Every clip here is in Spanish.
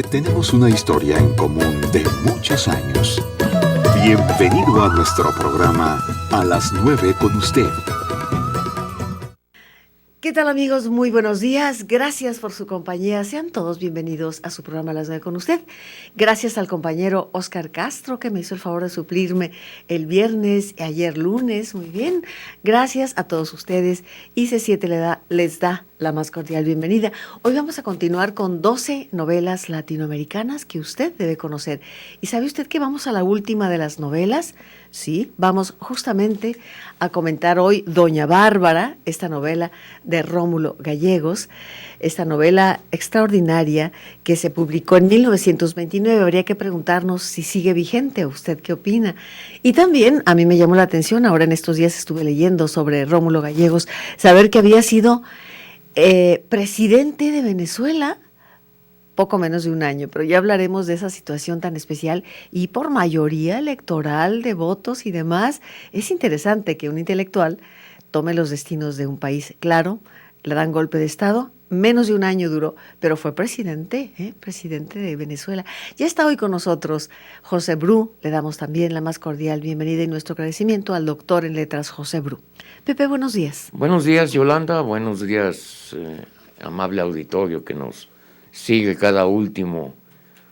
Tenemos una historia en común de muchos años. Bienvenido a nuestro programa A las 9 con usted. ¿Qué tal, amigos? Muy buenos días. Gracias por su compañía. Sean todos bienvenidos a su programa A las 9 con usted. Gracias al compañero Oscar Castro, que me hizo el favor de suplirme el viernes y ayer lunes. Muy bien. Gracias a todos ustedes. Y C7 les da la más cordial bienvenida. Hoy vamos a continuar con 12 novelas latinoamericanas que usted debe conocer. ¿Y sabe usted que vamos a la última de las novelas? Sí, vamos justamente a comentar hoy Doña Bárbara, esta novela de Rómulo Gallegos, esta novela extraordinaria que se publicó en 1929. Habría que preguntarnos si sigue vigente. ¿Usted qué opina? Y también a mí me llamó la atención, ahora en estos días estuve leyendo sobre Rómulo Gallegos, saber que había sido presidente de Venezuela poco menos de un año, pero ya hablaremos de esa situación tan especial y por mayoría electoral de votos y demás. Es interesante que un intelectual tome los destinos de un país. Claro, le dan golpe de Estado, menos de un año duró, pero fue presidente, presidente de Venezuela. Ya está hoy con nosotros José Bru, le damos también la más cordial bienvenida y nuestro agradecimiento al doctor en letras José Bru. Pepe, buenos días. Buenos días, Yolanda, buenos días, amable auditorio que nos sigue cada último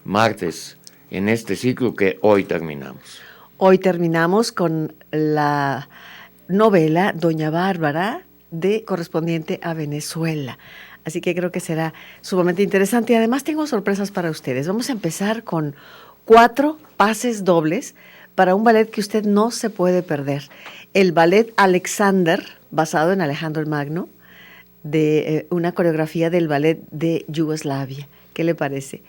martes en este ciclo que hoy terminamos. Hoy terminamos con la novela Doña Bárbara, correspondiente a Venezuela. Así que creo que será sumamente interesante y además tengo sorpresas para ustedes. Vamos a empezar con 4 pases dobles para un ballet que usted no se puede perder. El ballet Alexander, basado en Alejandro el Magno, de una coreografía del ballet de Yugoslavia. ¿Qué le parece?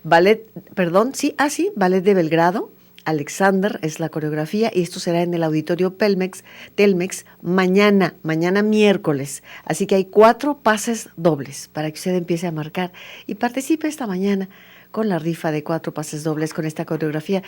Ballet de Belgrado. Alexander es la coreografía y esto será en el auditorio Telmex mañana miércoles. Así que hay 4 pases dobles para que usted empiece a marcar y participe esta mañana con la rifa de 4 pases dobles con esta coreografía.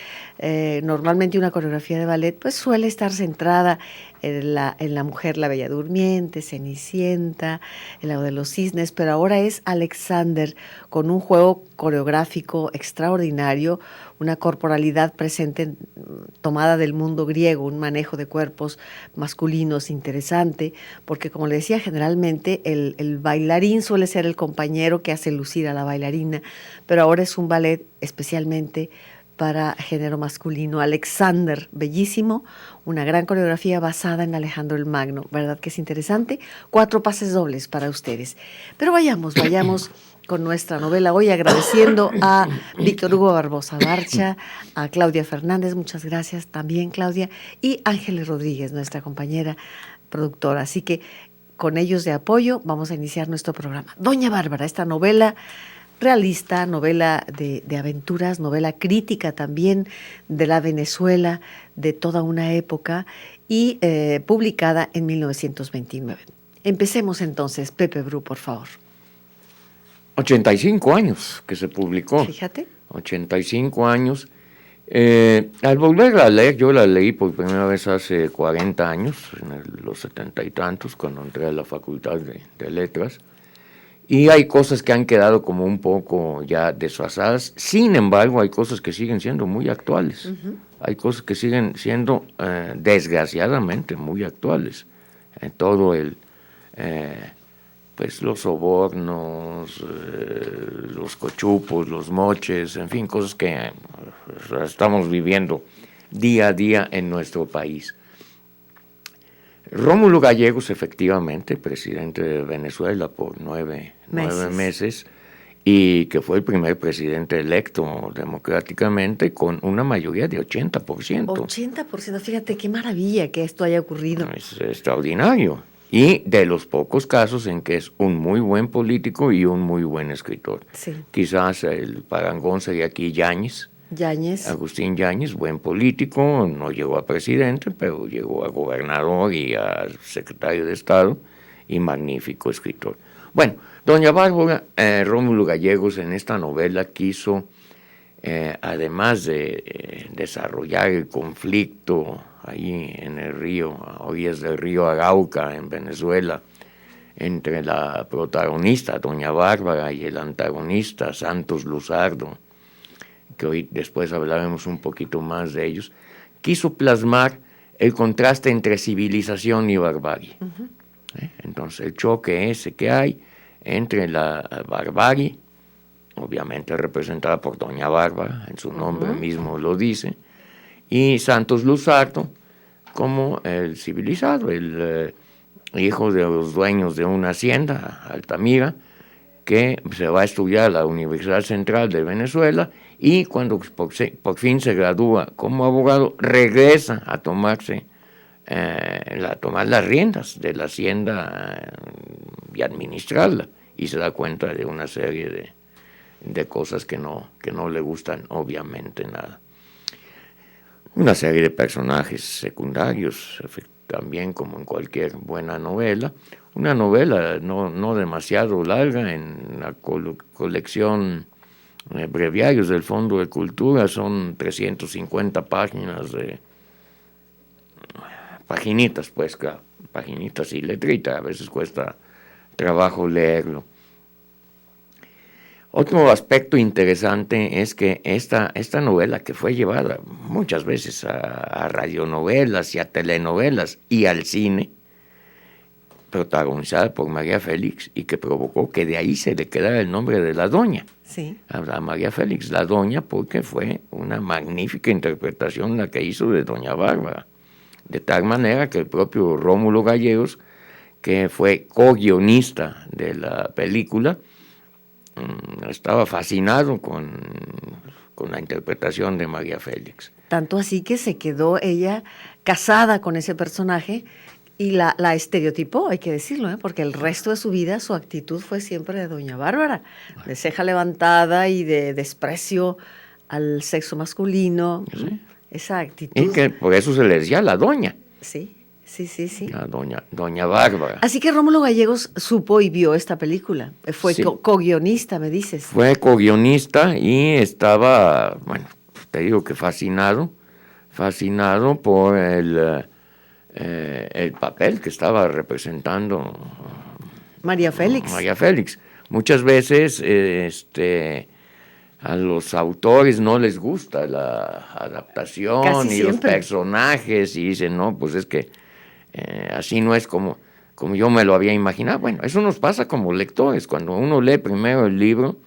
Normalmente una coreografía de ballet pues suele estar centrada en la mujer, la Bella Durmiente, Cenicienta, el lago de los cisnes, pero ahora es Alexander con un juego coreográfico extraordinario, una corporalidad presente tomada del mundo griego, un manejo de cuerpos masculinos interesante, porque como le decía, generalmente el bailarín suele ser el compañero que hace lucir a la bailarina, pero ahora es un ballet especialmente para género masculino. Alexander, bellísimo, una gran coreografía basada en Alejandro el Magno, ¿verdad que es interesante? 4 pases dobles para ustedes. Pero vayamos con nuestra novela hoy, agradeciendo a Víctor Hugo Barbosa Barcha, a Claudia Fernández, muchas gracias también, Claudia, y Ángeles Rodríguez, nuestra compañera productora. Así que con ellos de apoyo vamos a iniciar nuestro programa. Doña Bárbara, esta novela realista, novela de aventuras, novela crítica también de la Venezuela de toda una época y publicada en 1929. Empecemos entonces, Pepe Bru, por favor. 85 años que se publicó. Fíjate. 85 años. Al volverla a leer, yo la leí por primera vez hace 40 años, en los 70 y tantos, cuando entré a la Facultad de Letras. Y hay cosas que han quedado como un poco ya desfasadas. Sin embargo, hay cosas que siguen siendo muy actuales. Uh-huh. Hay cosas que siguen siendo, desgraciadamente, muy actuales. Todo pues los sobornos, los cochupos, los moches, en fin, cosas que estamos viviendo día a día en nuestro país. Rómulo Gallegos, efectivamente, presidente de Venezuela por 9 meses, y que fue el primer presidente electo democráticamente con una mayoría de 80%. 80%, fíjate qué maravilla que esto haya ocurrido. Es extraordinario. Y de los pocos casos en que es un muy buen político y un muy buen escritor. Sí. Quizás el parangón sería aquí Yáñez. Agustín Yáñez, buen político, no llegó a presidente, pero llegó a gobernador y a secretario de Estado, y magnífico escritor. Bueno, doña Bárbara, Rómulo Gallegos en esta novela quiso, además de desarrollar el conflicto ahí en el río, a orillas del río Arauca, en Venezuela, entre la protagonista, doña Bárbara, y el antagonista, Santos Luzardo, que hoy después hablaremos un poquito más de ellos, quiso plasmar el contraste entre civilización y barbarie. Entonces el choque ese que hay entre la barbarie, obviamente representada por doña Bárbara, en su nombre mismo lo dice, y Santos Luzardo como el civilizado, el hijo de los dueños de una hacienda, Altamira, que se va a estudiar a la Universidad Central de Venezuela y cuando por fin se gradúa como abogado, regresa a tomar las riendas de la hacienda y administrarla, y se da cuenta de una serie de cosas que no le gustan obviamente nada. Una serie de personajes secundarios, también como en cualquier buena novela. Una novela no demasiado larga, en la colección breviarios del Fondo de Cultura son 350 páginas de paginitas, pues, paginitas y letrita, a veces cuesta trabajo leerlo. Otro aspecto interesante es que esta novela, que fue llevada muchas veces a radionovelas y a telenovelas y al cine, protagonizada por María Félix, y que provocó que de ahí se le quedara el nombre de la doña. Sí. A María Félix, la doña, porque fue una magnífica interpretación la que hizo de doña Bárbara. De tal manera que el propio Rómulo Gallegos, que fue co-guionista de la película, estaba fascinado con la interpretación de María Félix. Tanto así que se quedó ella casada con ese personaje y la estereotipó, hay que decirlo, porque el resto de su vida su actitud fue siempre de doña Bárbara, de ceja levantada y de desprecio al sexo masculino. Sí. Esa actitud. Y que por eso se le decía la doña. Sí. La doña Bárbara. Así que Rómulo Gallegos supo y vio esta película. Fue sí. co-guionista, me dices. Fue co-guionista y estaba, bueno, te digo que fascinado por el papel que estaba representando María Félix. Muchas veces a los autores no les gusta la adaptación Casi y siempre. Los personajes, y dicen, no, pues es que así no es como yo me lo había imaginado. Bueno, eso nos pasa como lectores, cuando uno lee primero el libro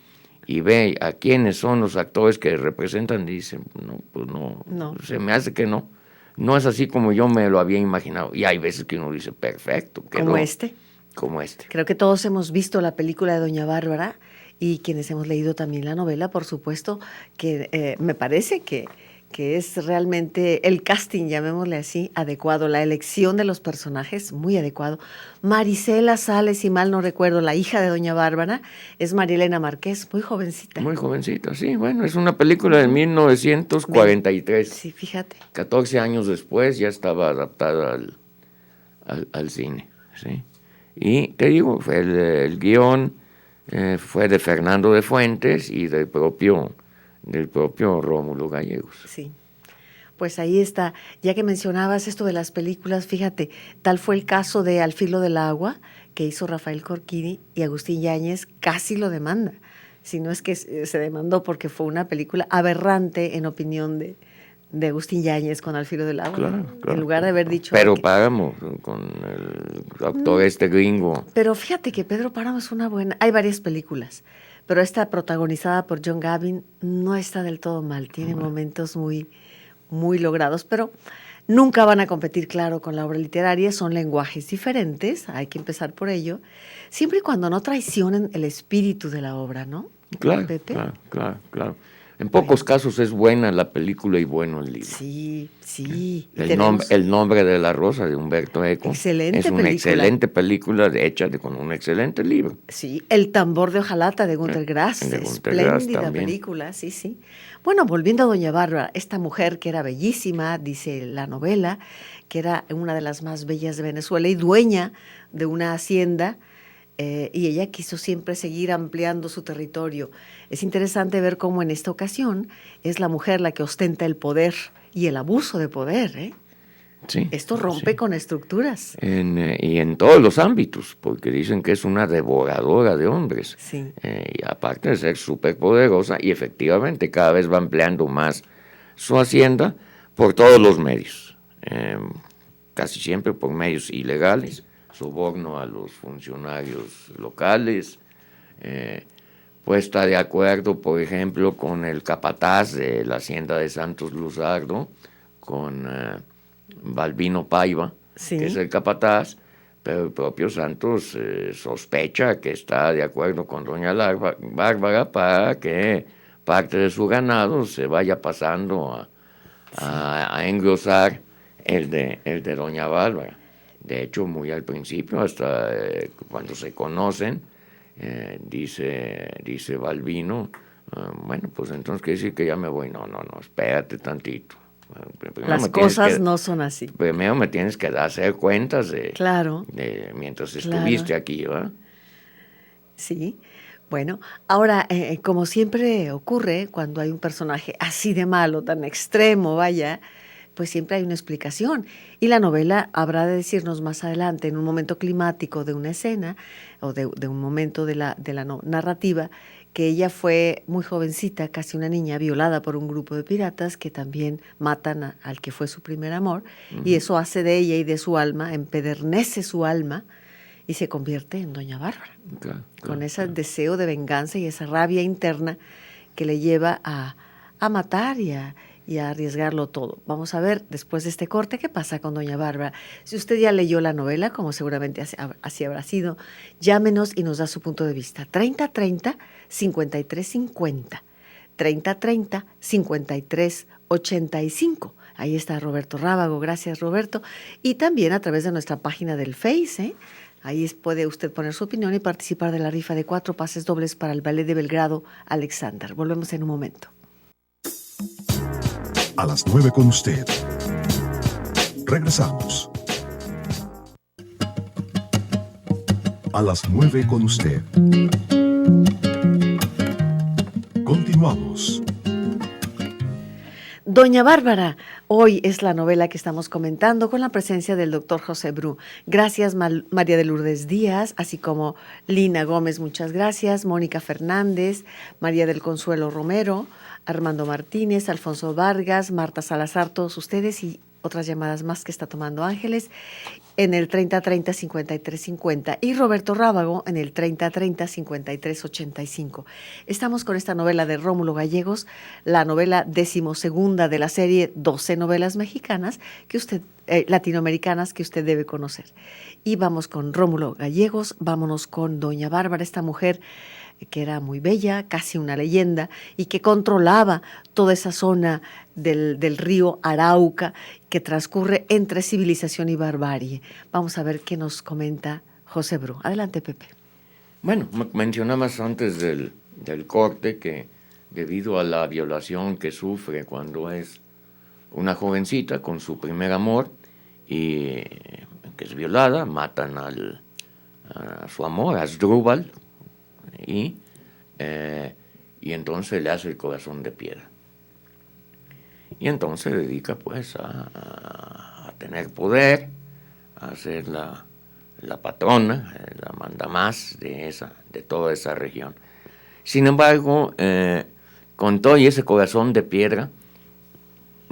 y ve a quiénes son los actores que representan, dicen, no, pues no, se me hace que no es así como yo me lo había imaginado. Y hay veces que uno dice, perfecto. Quedó como este. Creo que todos hemos visto la película de doña Bárbara, y quienes hemos leído también la novela, por supuesto, que me parece que es realmente el casting, llamémosle así, adecuado, la elección de los personajes, muy adecuado. Marisela Sales, si mal no recuerdo, la hija de doña Bárbara, es María Elena Márquez, muy jovencita. Muy jovencita, sí, bueno, es una película de 1943. Sí, fíjate. 14 años después ya estaba adaptada al cine, ¿sí? Y te digo, el guión fue de Fernando de Fuentes y del propio Rómulo Gallegos. Sí, pues ahí está. Ya que mencionabas esto de las películas, fíjate, tal fue el caso de Al filo del agua, que hizo Rafael Corquini, y Agustín Yáñez casi lo demanda. Si no es que se demandó porque fue una película aberrante en opinión de Agustín Yáñez con Al filo del agua. Claro. En lugar de haber dicho... Pero Páramo, con el actor gringo. Pero fíjate que Pedro Páramo es una buena... Hay varias películas, pero esta protagonizada por John Gavin no está del todo mal. Tiene momentos muy, muy logrados, pero nunca van a competir, claro, con la obra literaria. Son lenguajes diferentes, hay que empezar por ello, siempre y cuando no traicionen el espíritu de la obra, ¿no? Claro, Pepe. Claro. En pocos casos es buena la película y bueno el libro. Sí. El nombre de la rosa, de Humberto Eco. Excelente es una película. Excelente película hecha con un excelente libro. Sí, El tambor de hojalata de Günter Grass. Espléndida película, sí. Bueno, volviendo a doña Bárbara, esta mujer que era bellísima, dice la novela, que era una de las más bellas de Venezuela y dueña de una hacienda, y ella quiso siempre seguir ampliando su territorio. Es interesante ver cómo en esta ocasión es la mujer la que ostenta el poder y el abuso de poder, Sí, Esto rompe sí. con estructuras. Y en todos los ámbitos, porque dicen que es una devoradora de hombres. Sí. Y aparte de ser súper poderosa, y efectivamente cada vez va empleando más su hacienda por todos los medios, casi siempre por medios ilegales, soborno a los funcionarios locales, puesta de acuerdo, por ejemplo, con el capataz de la hacienda de Santos Luzardo, con Balbino Paiva, Sí. que es el capataz, pero el propio Santos sospecha que está de acuerdo con doña Bárbara para que parte de su ganado se vaya pasando a engrosar el de doña Bárbara. De hecho, muy al principio, hasta cuando se conocen, dice Balbino, bueno, pues entonces quiere decir que ya me voy. No, espérate tantito. Las cosas no son así. Primero me tienes que hacer cuentas Claro. de mientras Claro. estuviste aquí, ¿verdad? Sí. Bueno, ahora, como siempre ocurre cuando hay un personaje así de malo, tan extremo, vaya, pues siempre hay una explicación. Y la novela habrá de decirnos más adelante, en un momento climático de una escena o de un momento de la narrativa, que ella fue muy jovencita, casi una niña, violada por un grupo de piratas que también matan al que fue su primer amor, y eso hace de ella y de su alma, empedernece su alma y se convierte en doña Bárbara, con ese deseo de venganza y esa rabia interna que le lleva a matar y a arriesgarlo todo. Vamos a ver, después de este corte, qué pasa con doña Bárbara. Si usted ya leyó la novela, como seguramente así habrá sido, llámenos y nos da su punto de vista. 3030-5350. 3030-5385. Ahí está Roberto Rábago. Gracias, Roberto. Y también a través de nuestra página del Face, ahí puede usted poner su opinión y participar de la rifa de 4 pases dobles para el Ballet de Belgrado Alexander. Volvemos en un momento. A las 9 con usted. Regresamos. A las 9 con usted. Continuamos. Doña Bárbara, hoy es la novela que estamos comentando con la presencia del doctor José Bru. Gracias María de Lourdes Díaz, así como Lina Gómez, muchas gracias, Mónica Fernández, María del Consuelo Romero, Armando Martínez, Alfonso Vargas, Marta Salazar, todos ustedes y otras llamadas más que está tomando Ángeles en el 3030-5350 y Roberto Rábago en el 3030-5385. Estamos con esta novela de Rómulo Gallegos, la novela 12ª de la serie 12 novelas mexicanas latinoamericanas que usted debe conocer. Y vamos con Rómulo Gallegos, vámonos con doña Bárbara, esta mujer que era muy bella, casi una leyenda, y que controlaba toda esa zona del río Arauca que transcurre entre civilización y barbarie. Vamos a ver qué nos comenta José Bru. Adelante, Pepe. Bueno, mencionabas antes del corte que debido a la violación que sufre cuando es una jovencita con su primer amor y que es violada, matan a su amor, a Asdrúbal, y entonces le hace el corazón de piedra. Y entonces se dedica pues a tener poder, a ser la patrona, la mandamás de toda esa región. Sin embargo, con todo y ese corazón de piedra,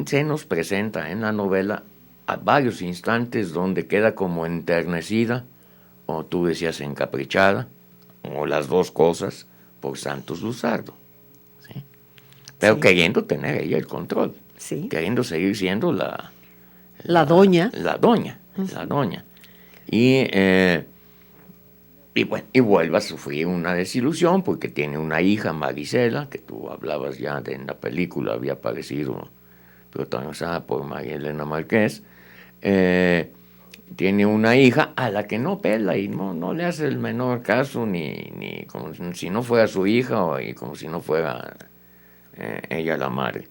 se nos presenta en la novela a varios instantes donde queda como enternecida, o tú decías encaprichada, o las dos cosas, por Santos Luzardo, ¿sí? Pero sí, queriendo tener ella el control, sí, queriendo seguir siendo la doña. La doña. Y vuelve a sufrir una desilusión porque tiene una hija, Marisela, que tú hablabas ya en la película, había aparecido protagonizada por María Elena Márquez. Tiene una hija a la que no pela y no le hace el menor caso, ni como si no fuera su hija y como si no fuera ella la madre.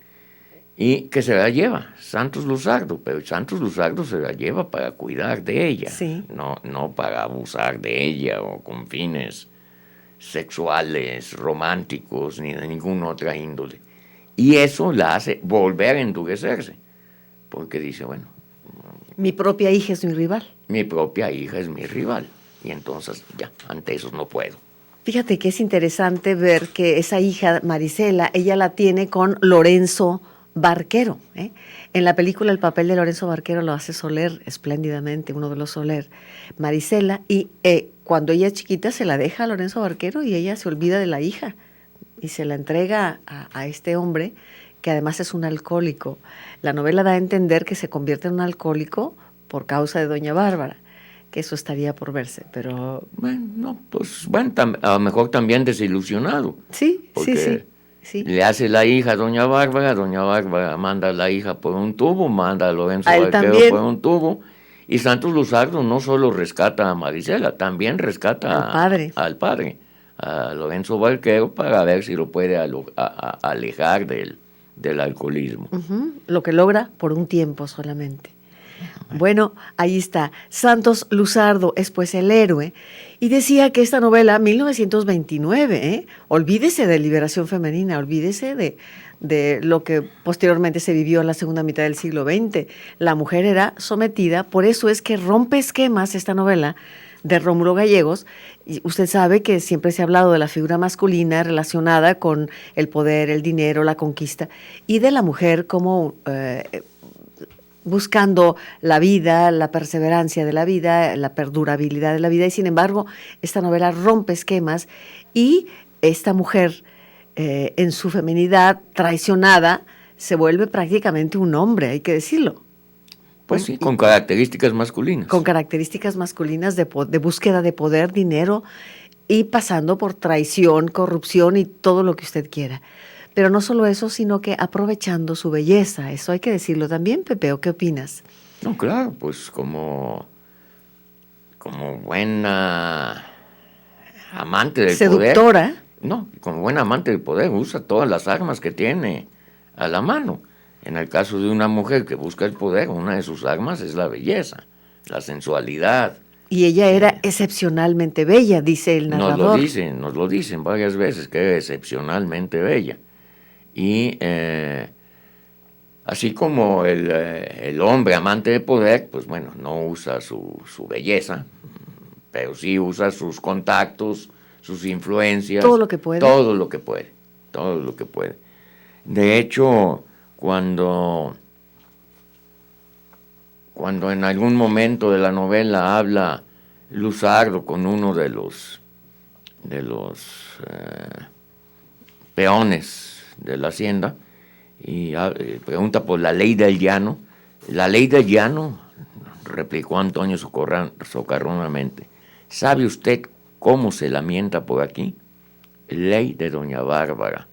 Y que se la lleva Santos Luzardo, pero Santos Luzardo se la lleva para cuidar de ella, sí, no para abusar de ella o con fines sexuales, románticos, ni de ninguna otra índole. Y eso la hace volver a endurecerse, porque dice, bueno, Mi propia hija es mi rival. Mi propia hija es mi rival. Y entonces, ya, ante eso no puedo. Fíjate que es interesante ver que esa hija, Marisela, ella la tiene con Lorenzo Barquero, ¿eh? En la película el papel de Lorenzo Barquero lo hace Soler espléndidamente, uno de los Soler, Marisela, y cuando ella es chiquita se la deja a Lorenzo Barquero y ella se olvida de la hija y se la entrega a este hombre que además es un alcohólico. La novela da a entender que se convierte en un alcohólico por causa de Doña Bárbara, que eso estaría por verse, pero... Bueno, no, pues bueno, a lo mejor también desilusionado. Sí, Porque sí. le hace la hija a Doña Bárbara manda a la hija por un tubo, manda a Lorenzo A él Barquero también. por un tubo, y Santos Luzardo no solo rescata a Marisela, también rescata al padre, a Lorenzo Barquero, para ver si lo puede alejar del alcoholismo. Uh-huh. Lo que logra por un tiempo solamente. Bueno, ahí está. Santos Luzardo es pues el héroe. Y decía que esta novela, 1929, olvídese de liberación femenina, olvídese de lo que posteriormente se vivió en la segunda mitad del siglo XX. La mujer era sometida, por eso es que rompe esquemas esta novela de Rómulo Gallegos. Y usted sabe que siempre se ha hablado de la figura masculina relacionada con el poder, el dinero, la conquista, y de la mujer como... buscando la vida, la perseverancia de la vida, la perdurabilidad de la vida, y sin embargo, esta novela rompe esquemas y esta mujer, en su feminidad traicionada, se vuelve prácticamente un hombre, hay que decirlo. Pues sí, con características masculinas. Con características masculinas de búsqueda de poder, dinero, y pasando por traición, corrupción y todo lo que usted quiera. Pero no solo eso, sino que aprovechando su belleza. Eso hay que decirlo también, Pepe, ¿o qué opinas? No, claro, pues como buena amante del poder. Seductora. No, como buena amante del poder, usa todas las armas que tiene a la mano. En el caso de una mujer que busca el poder, una de sus armas es la belleza, la sensualidad. Y ella era excepcionalmente bella, dice el narrador. Nos lo dicen varias veces, que era excepcionalmente bella. Y así como el hombre amante de poder, pues bueno, no usa su belleza, pero sí usa sus contactos, sus influencias. Todo lo que puede. Todo lo que puede. De hecho, cuando en algún momento de la novela habla Luzardo con uno de los peones de la hacienda y pregunta por la ley del llano. La ley del llano, replicó Antonio socarronamente, ¿sabe usted cómo se lamenta por aquí? Ley de Doña Bárbara,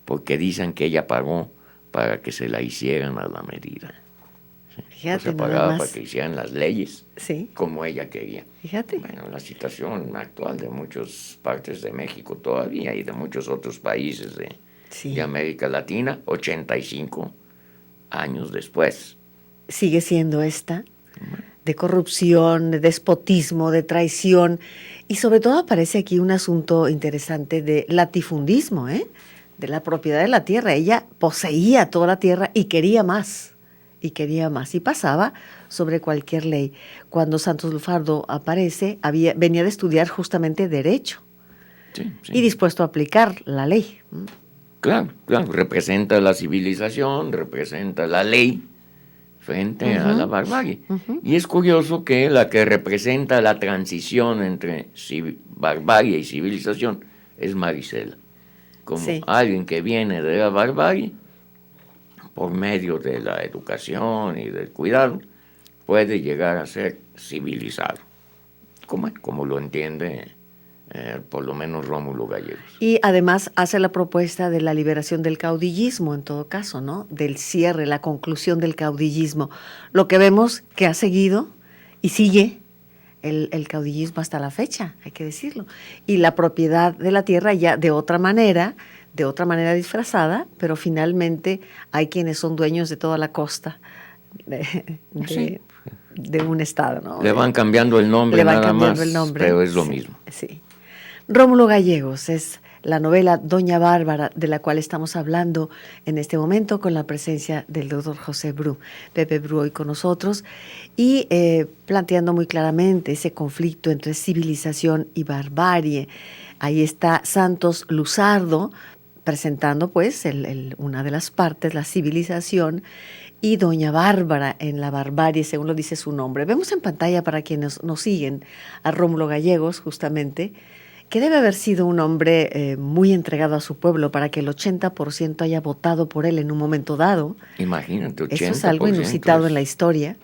porque dicen que ella pagó para que se la hicieran a la medida. Fíjate, se pagaba para que hicieran las leyes, sí, como ella quería. Fíjate. Bueno, la situación actual de muchas partes de México todavía y de muchos otros países de América Latina, 85 años después. Sigue siendo esta, de corrupción, de despotismo, de traición, y sobre todo aparece aquí un asunto interesante de latifundismo, de la propiedad de la tierra. Ella poseía toda la tierra y quería más, y pasaba sobre cualquier ley. Cuando Santos Luzardo aparece, venía de estudiar justamente Derecho, sí. y dispuesto a aplicar la ley. Claro, representa la civilización, representa la ley frente a la barbarie. Y es curioso que la que representa la transición entre barbarie y civilización es Marisela, como alguien que viene de la barbarie, por medio de la educación y del cuidado, puede llegar a ser civilizado, como lo entiende por lo menos Rómulo Gallegos. Y además hace la propuesta de la liberación del caudillismo, en todo caso, ¿no? Del cierre, la conclusión del caudillismo. Lo que vemos que ha seguido y sigue el caudillismo hasta la fecha, hay que decirlo. Y la propiedad de la tierra ya de otra manera disfrazada, pero finalmente hay quienes son dueños de toda la costa de un estado, ¿no? Le van cambiando el nombre nada más, pero es lo mismo. Sí. Rómulo Gallegos es la novela Doña Bárbara, de la cual estamos hablando en este momento con la presencia del doctor José Bru, Pepe Bru hoy con nosotros, y planteando muy claramente ese conflicto entre civilización y barbarie. Ahí está Santos Luzardo presentando pues una de las partes, la civilización, y Doña Bárbara en la barbarie, según lo dice su nombre. Vemos en pantalla, para quienes nos siguen, a Rómulo Gallegos, justamente, que debe haber sido un hombre muy entregado a su pueblo para que el 80% haya votado por él en un momento dado. Imagínate, 80%. Eso es algo inusitado en la historia.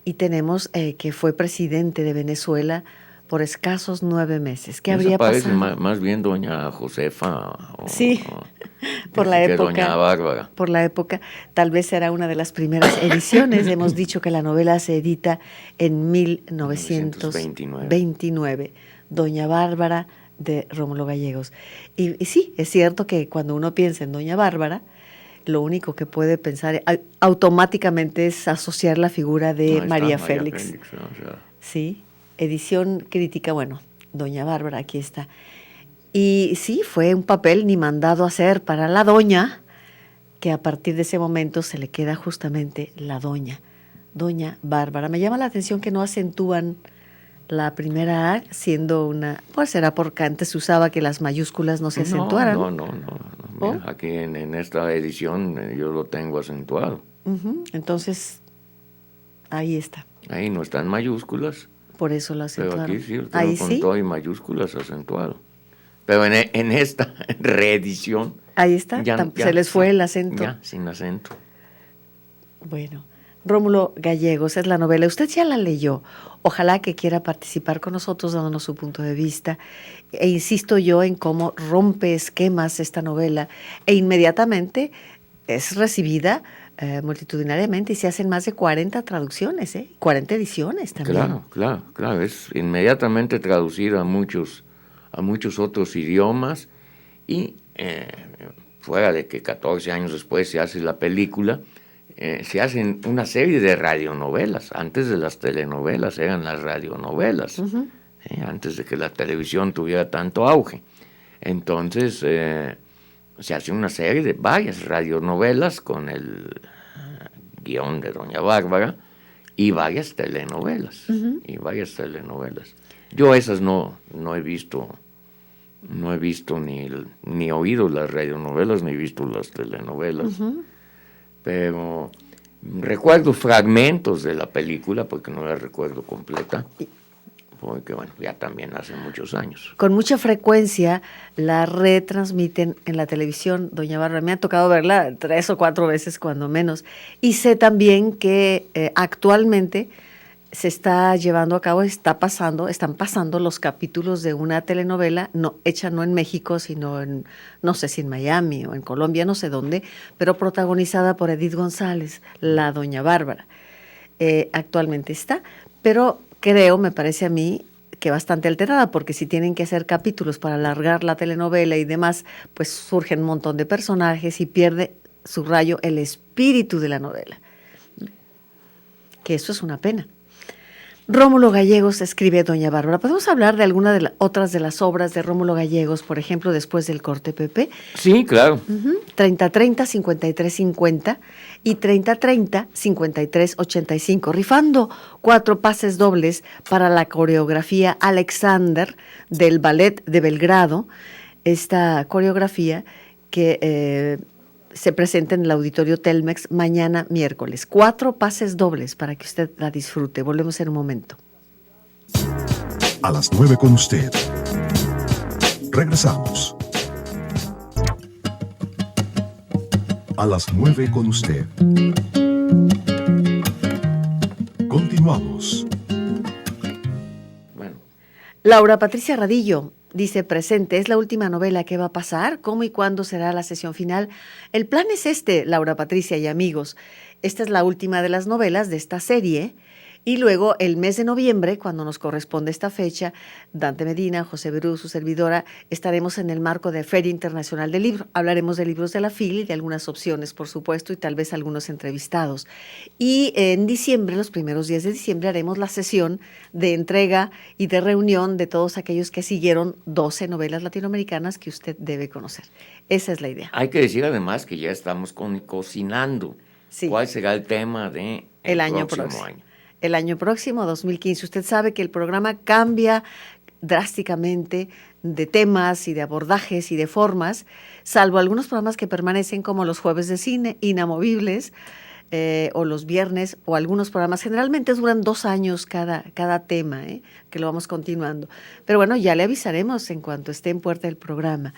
Y tenemos que fue presidente de Venezuela por escasos 9 meses. ¿Qué habría parece pasado? Más bien doña Josefa. Sí, por la época. Doña Bárbara. Por la época, tal vez será una de las primeras ediciones. Hemos dicho que la novela se edita en 1929. Doña Bárbara, de Rómulo Gallegos. Y sí, es cierto que cuando uno piensa en Doña Bárbara, lo único que puede pensar automáticamente es asociar la figura de María Félix. Sí, edición crítica, bueno, Doña Bárbara, aquí está. Y sí, fue un papel ni mandado a hacer para la doña, que a partir de ese momento se le queda justamente la Doña Bárbara. Me llama la atención que no acentúan la primera A, siendo una, pues será porque antes se usaba que las mayúsculas no se acentuaran. No. Mira, aquí en esta edición yo lo tengo acentuado. Entonces, ahí está. Ahí no están mayúsculas. Por eso lo acentuaron. Pero aquí sí, lo ahí tengo sí. con todo y mayúsculas acentuado. Pero en esta reedición. Ahí está, se les fue el acento. Ya, sin acento. Bueno, Rómulo Gallegos es la novela. Usted ya la leyó. Ojalá que quiera participar con nosotros dándonos su punto de vista. E insisto yo en cómo rompe esquemas esta novela. E inmediatamente es recibida multitudinariamente y se hacen más de 40 traducciones, 40 ediciones también. Claro. Es inmediatamente traducida a muchos otros idiomas y fuera de que 14 años después se hace la película, se hacen una serie de radionovelas. Antes de las telenovelas eran las radionovelas, ¿sí? Antes de que la televisión tuviera tanto auge. Entonces se hace una serie de varias radionovelas con el guión de Doña Bárbara y varias telenovelas. Yo esas no he visto. No he visto ni oído las radionovelas, ni visto las telenovelas. Pero recuerdo fragmentos de la película, porque no la recuerdo completa, porque bueno, ya también hace muchos años. Con mucha frecuencia la retransmiten en la televisión, Doña Bárbara. Me ha tocado verla 3 o 4 veces cuando menos. Y sé también que actualmente se está llevando a cabo, están pasando los capítulos de una telenovela, hecha no en México, sino no sé si en Miami o en Colombia, no sé dónde, pero protagonizada por Edith González, la Doña Bárbara. Actualmente está, pero me parece a mí, que bastante alterada, porque si tienen que hacer capítulos para alargar la telenovela y demás, pues surgen un montón de personajes y pierde, subrayo, el espíritu de la novela. Que eso es una pena. Rómulo Gallegos escribe Doña Bárbara. ¿Podemos hablar de alguna de otras de las obras de Rómulo Gallegos, por ejemplo, después del corte, Pepe? Sí, claro. 30-30-53-50 y 30-30-53-85, rifando 4 pases dobles para la coreografía Alexander del Ballet de Belgrado. Esta coreografía que se presenta en el Auditorio Telmex mañana miércoles. 4 pases dobles para que usted la disfrute. Volvemos en un momento. A las 9 con usted. Regresamos. A las 9 con usted. Continuamos. Bueno. Laura Patricia Radillo dice presente, ¿es la última novela que va a pasar? ¿Cómo y cuándo será la sesión final? El plan es Laura Patricia y amigos. Esta es la última de las novelas de esta serie Y luego el mes de noviembre, cuando nos corresponde esta fecha, Dante Medina, José Bru, su servidora, estaremos en el marco de Feria Internacional del Libro. Hablaremos de libros de la FIL y de algunas opciones, por supuesto, y tal vez algunos entrevistados. Y en diciembre, los primeros días de diciembre, haremos la sesión de entrega y de reunión de todos aquellos que siguieron 12 novelas latinoamericanas que usted debe conocer. Esa es la idea. Hay que decir además que ya estamos cocinando. Sí. ¿Cuál será el tema de el año próximo año? El año próximo, 2015. Usted sabe que el programa cambia drásticamente de temas y de abordajes y de formas, salvo algunos programas que permanecen como los jueves de cine, inamovibles, o los viernes, o algunos programas. Generalmente duran 2 años cada tema, que lo vamos continuando. Pero bueno, ya le avisaremos en cuanto esté en puerta el programa.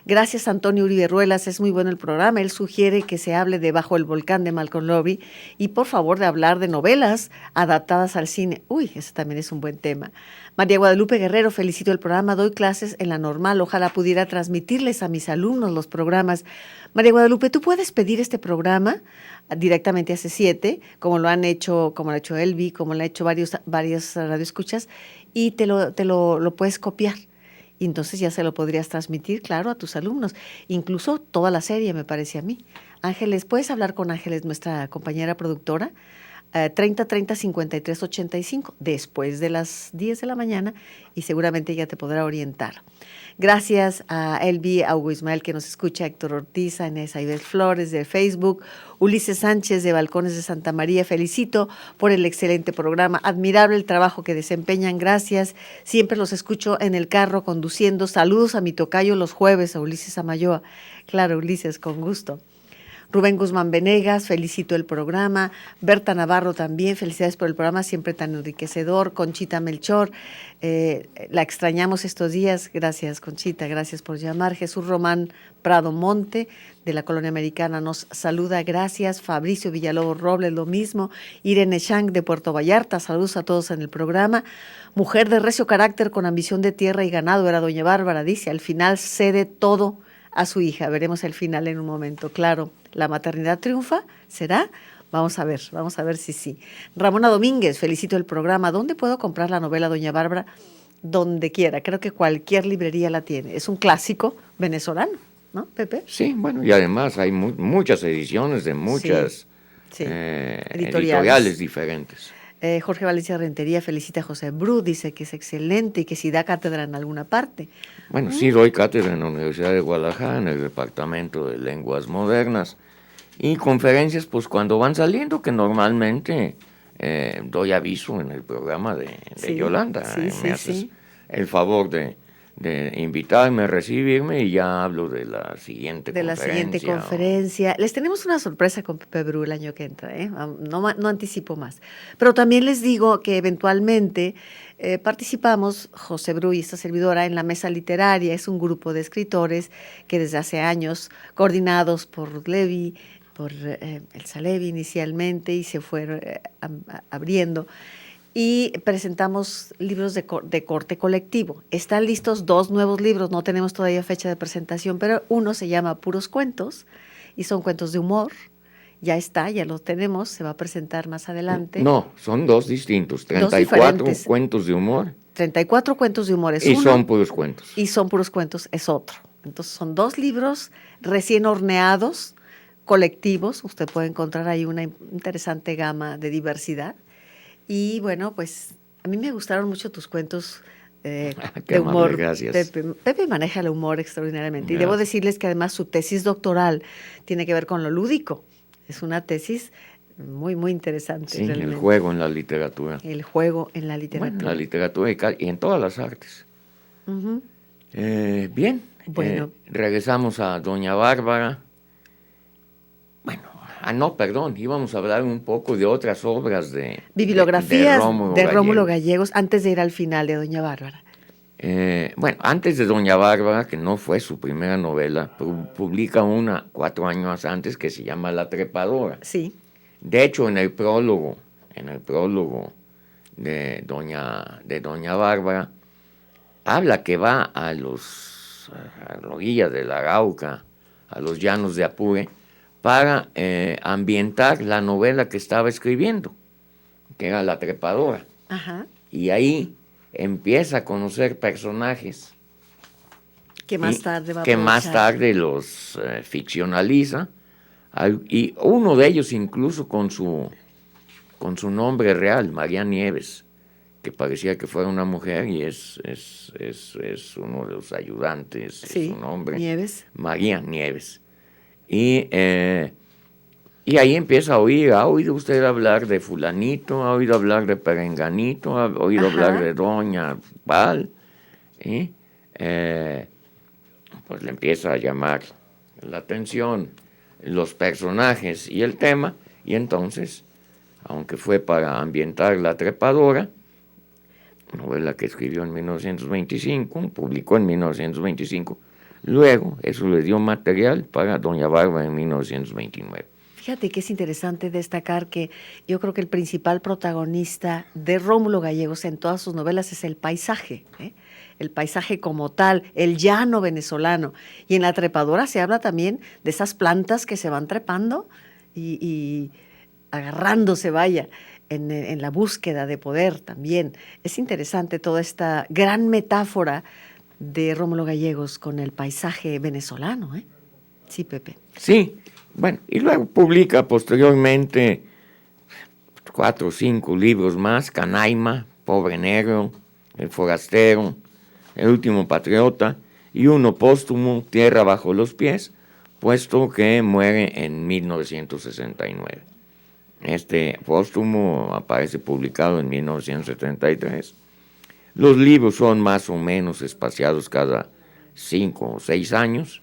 Gracias, Antonio Uribe Ruelas, es muy bueno el programa. Él sugiere que se hable de Bajo el volcán de Malcolm Lowry y por favor de hablar de novelas adaptadas al cine. Uy, ese también es un buen tema. María Guadalupe Guerrero, felicito el programa, doy clases en la normal, ojalá pudiera transmitirles a mis alumnos los programas. María Guadalupe, tú puedes pedir este programa directamente a C7, como lo ha hecho Elvi, como lo ha hecho varias radioescuchas, y te lo puedes copiar. Y entonces ya se lo podrías transmitir, claro, a tus alumnos. Incluso toda la serie, me parece a mí. Ángeles, puedes hablar con Ángeles, nuestra compañera productora, 3030-5385, después de las 10 de la mañana, y seguramente ella te podrá orientar. Gracias a Elvi, a Hugo Ismael que nos escucha, a Héctor Ortiz, a Inés Aibel Flores de Facebook, Ulises Sánchez de Balcones de Santa María, felicito por el excelente programa, admirable el trabajo que desempeñan, gracias, siempre los escucho en el carro conduciendo, saludos a mi tocayo los jueves, a Ulises Amayoa, claro Ulises, con gusto. Rubén Guzmán Venegas, felicito el programa. Berta Navarro también, felicidades por el programa, siempre tan enriquecedor. Conchita Melchor, la extrañamos estos días. Gracias, Conchita, gracias por llamar. Jesús Román Prado Monte, de la Colonia Americana, nos saluda, gracias. Fabricio Villalobos Robles, lo mismo. Irene Chang, de Puerto Vallarta, saludos a todos en el programa. Mujer de recio carácter con ambición de tierra y ganado, era doña Bárbara, dice, al final cede todo a su hija. Veremos el final en un momento, claro. ¿La maternidad triunfa? ¿Será? Vamos a ver si sí. Ramona Domínguez, felicito el programa. ¿Dónde puedo comprar la novela Doña Bárbara? Donde quiera, creo que cualquier librería la tiene. Es un clásico venezolano, ¿no, Pepe? Sí, bueno, y además hay muchas ediciones de muchas editoriales diferentes. Jorge Valencia Rentería felicita a José Bru, dice que es excelente y que si da cátedra en alguna parte. Bueno, sí doy cátedra en la Universidad de Guadalajara, en el Departamento de Lenguas Modernas, y conferencias pues cuando van saliendo, que normalmente doy aviso en el programa de Yolanda. Me haces el favor de invitarme a recibirme y ya hablo de la siguiente conferencia. Les tenemos una sorpresa con Pepe Bru el año que entra, no anticipo más. Pero también les digo que eventualmente participamos, José Bru y esta servidora, en la Mesa Literaria. Es un grupo de escritores que desde hace años, coordinados por Levi, por Elsa Levi inicialmente, y se fueron abriendo, y presentamos libros de corte colectivo. Están listos 2 nuevos libros, no tenemos todavía fecha de presentación, pero uno se llama Puros Cuentos, y son cuentos de humor. Ya está, ya lo tenemos, se va a presentar más adelante. No, son 2 distintos, 34 cuentos de humor. 34 cuentos de humor es uno. Y son puros cuentos. Y son puros cuentos es otro. Entonces son 2 libros recién horneados, colectivos. Usted puede encontrar ahí una interesante gama de diversidad. Y bueno, pues a mí me gustaron mucho tus cuentos de humor. Gracias. Pepe maneja el humor extraordinariamente. Gracias. Y debo decirles que además su tesis doctoral tiene que ver con lo lúdico. Es una tesis muy, muy interesante. Sí, realmente. el juego en la literatura. El juego en la literatura. Bueno, en la literatura y en todas las artes. Uh-huh. Bien, bueno. Regresamos a Doña Bárbara. Bueno, perdón, íbamos a hablar un poco de otras obras de bibliografías de Rómulo Gallegos, antes de ir al final de Doña Bárbara. Bueno, antes de Doña Bárbara, que no fue su primera novela, publica una 4 años antes que se llama La Trepadora. Sí. De hecho, en el prólogo de Doña Bárbara, habla que va a la orilla de la Arauca, a los llanos de Apure, para ambientar la novela que estaba escribiendo. que era La Trepadora. Ajá. Y ahí empieza a conocer personajes Que más tarde va a que más aprovechar. tarde los ficcionaliza, y uno de ellos incluso con su nombre real, María Nieves, que parecía que fuera una mujer, y es uno de los ayudantes, Sí, es su nombre, Nieves. María Nieves. Y ahí empieza a oír: ¿ha oído usted hablar de fulanito? ¿Ha oído hablar de perenganito? ¿Ha oído Ajá. hablar de doña Val? ¿Y? Pues le empieza a llamar la atención los personajes y el tema, y entonces, aunque fue para ambientar La Trepadora, novela que escribió en 1925, publicó en 1925, luego eso le dio material para Doña Bárbara en 1929. Fíjate que es interesante destacar que yo creo que el principal protagonista de Rómulo Gallegos en todas sus novelas es el paisaje, ¿eh? El paisaje como tal, el llano venezolano. Y en La Trepadora se habla también de esas plantas que se van trepando y agarrándose, vaya, en la búsqueda de poder también. Es interesante toda esta gran metáfora de Rómulo Gallegos con el paisaje venezolano, ¿eh? Sí, Pepe. Sí, bueno, y luego publica posteriormente 4 o 5 libros más: Canaima, Pobre Negro, El Forastero, El Último Patriota, y uno póstumo, Tierra bajo los pies, puesto que muere en 1969. Este póstumo aparece publicado en 1973. Los libros son más o menos espaciados cada 5 o 6 años,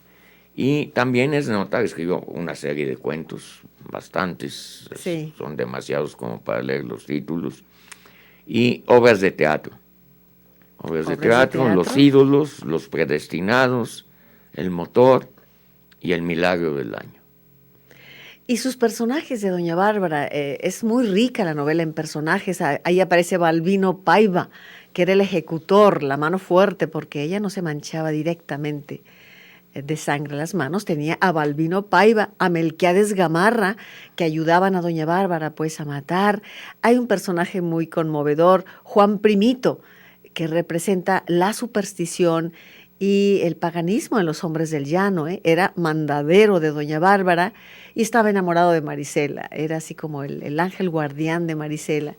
y también es de notar, escribió una serie de cuentos, bastantes, Sí. son demasiados como para leer los títulos, y obras de teatro. Obras de teatro, Los Ídolos, Los Predestinados, El Motor y El Milagro del Año. Y sus personajes de Doña Bárbara, es muy rica la novela en personajes. Ahí aparece Balbino Paiva, que era el ejecutor, la mano fuerte, porque ella no se manchaba directamente de sangre las manos. Tenía a Balbino Paiva, a Melquiades Gamarra, que ayudaban a Doña Bárbara pues a matar. Hay un personaje muy conmovedor, Juan Primito, que representa la superstición y el paganismo en los hombres del llano, ¿eh? Era mandadero de Doña Bárbara y estaba enamorado de Marisela, era así como el ángel guardián de Marisela.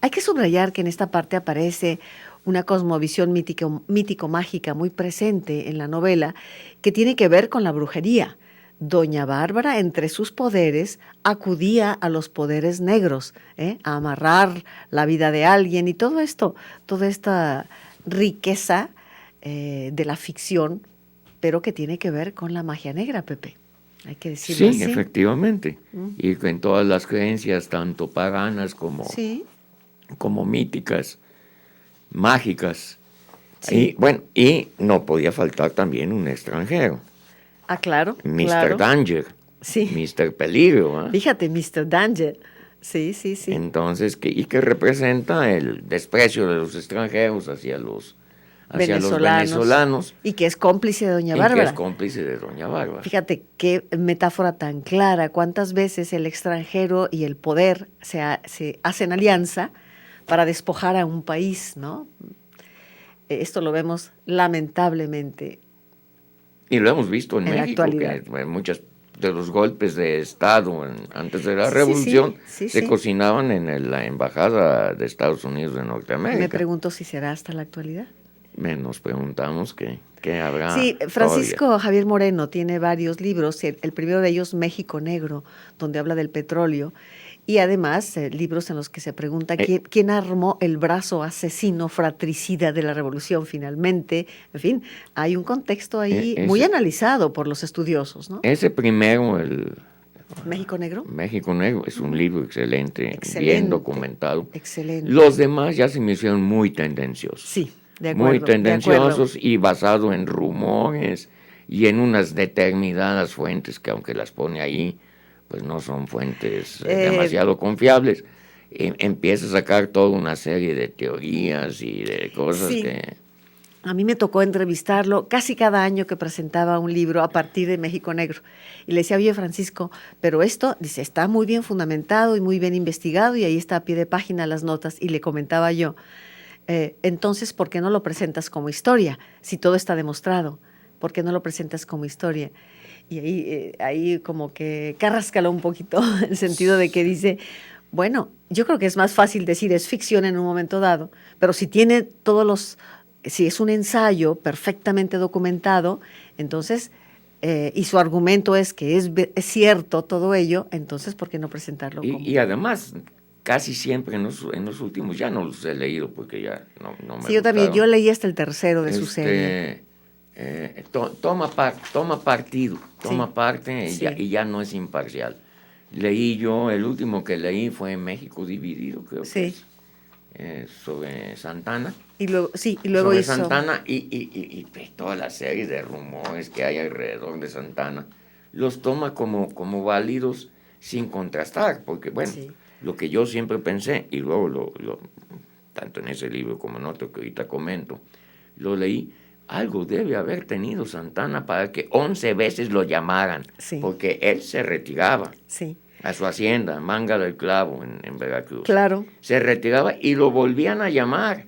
Hay que subrayar que en esta parte aparece una cosmovisión mítico-mágica muy presente en la novela, que tiene que ver con la brujería. Doña Bárbara, entre sus poderes, acudía a los poderes negros, a amarrar la vida de alguien, y todo esto, toda esta riqueza de la ficción, pero que tiene que ver con la magia negra, Pepe. Hay que decirlo Sí, así. efectivamente. Y en todas las creencias, tanto paganas como, Sí. como míticas, mágicas. Sí. Y bueno, y no podía faltar también un extranjero, Ah, claro. Mr. claro. Danger, Sí. Mr. Peligro, ¿eh? Fíjate, Mr. Danger. Sí, sí, sí. Entonces, que representa el desprecio de los extranjeros hacia los venezolanos, Y que es cómplice de Doña y Bárbara. que es cómplice de Doña Bárbara. Fíjate qué metáfora tan clara. Cuántas veces el extranjero y el poder se hacen alianza para despojar a un país, ¿no? Esto lo vemos lamentablemente. Y lo hemos visto en En la México, actualidad. que muchos de los golpes de Estado antes de la Sí, Revolución sí, se sí. cocinaban en la Embajada de Estados Unidos de Norteamérica. Me pregunto si será hasta la actualidad. Nos preguntamos qué habrá. Sí, Francisco todavía. Javier Moreno tiene varios libros, el primero de ellos, México Negro, donde habla del petróleo, y además libros en los que se pregunta quién armó el brazo asesino fratricida de la revolución finalmente. En fin, hay un contexto ahí muy analizado por los estudiosos, ¿no? Ese primero, el México Negro. México Negro, es un libro excelente, Excelente, bien documentado. Excelente. Los demás ya se me hicieron muy tendenciosos. Sí, de acuerdo. Muy tendenciosos y basado en rumores y en unas determinadas fuentes que, aunque las pone ahí, pues no son fuentes demasiado confiables. Empieza a sacar toda una serie de teorías y de cosas sí. que... A mí me tocó entrevistarlo casi cada año que presentaba un libro a partir de México Negro. Y le decía, oye, Francisco, pero esto, dice, está muy bien fundamentado y muy bien investigado, y ahí está a pie de página las notas. Y le comentaba yo, entonces, ¿por qué no lo presentas como historia? Si todo está demostrado, ¿por qué no lo presentas como historia? Y ahí como que carrascala un poquito, en el sentido de que dice, bueno, yo creo que es más fácil decir es ficción en un momento dado, pero si tiene si es un ensayo perfectamente documentado, entonces, y su argumento es que es cierto todo ello, entonces, ¿por qué no presentarlo como? Y además, casi siempre en los últimos, ya no los he leído porque ya no me Sí, yo también, gustaron. yo leí hasta el tercero de su serie. Toma partido, toma Sí, parte sí. y ya no es imparcial. Leí yo, el último que leí fue México Dividido, creo Sí. que es, sobre Santana. Y luego, sí, y luego Sobre hizo... Santana y toda la serie de rumores que hay alrededor de Santana, los toma como válidos sin contrastar, porque bueno, Sí. lo que yo siempre pensé, y luego tanto en ese libro como en otro que ahorita comento, lo leí, algo debe haber tenido Santana para que 11 veces lo llamaran, Sí. porque él se retiraba Sí, a su hacienda, Manga del Clavo, en Veracruz. claro. Se retiraba y lo volvían a llamar.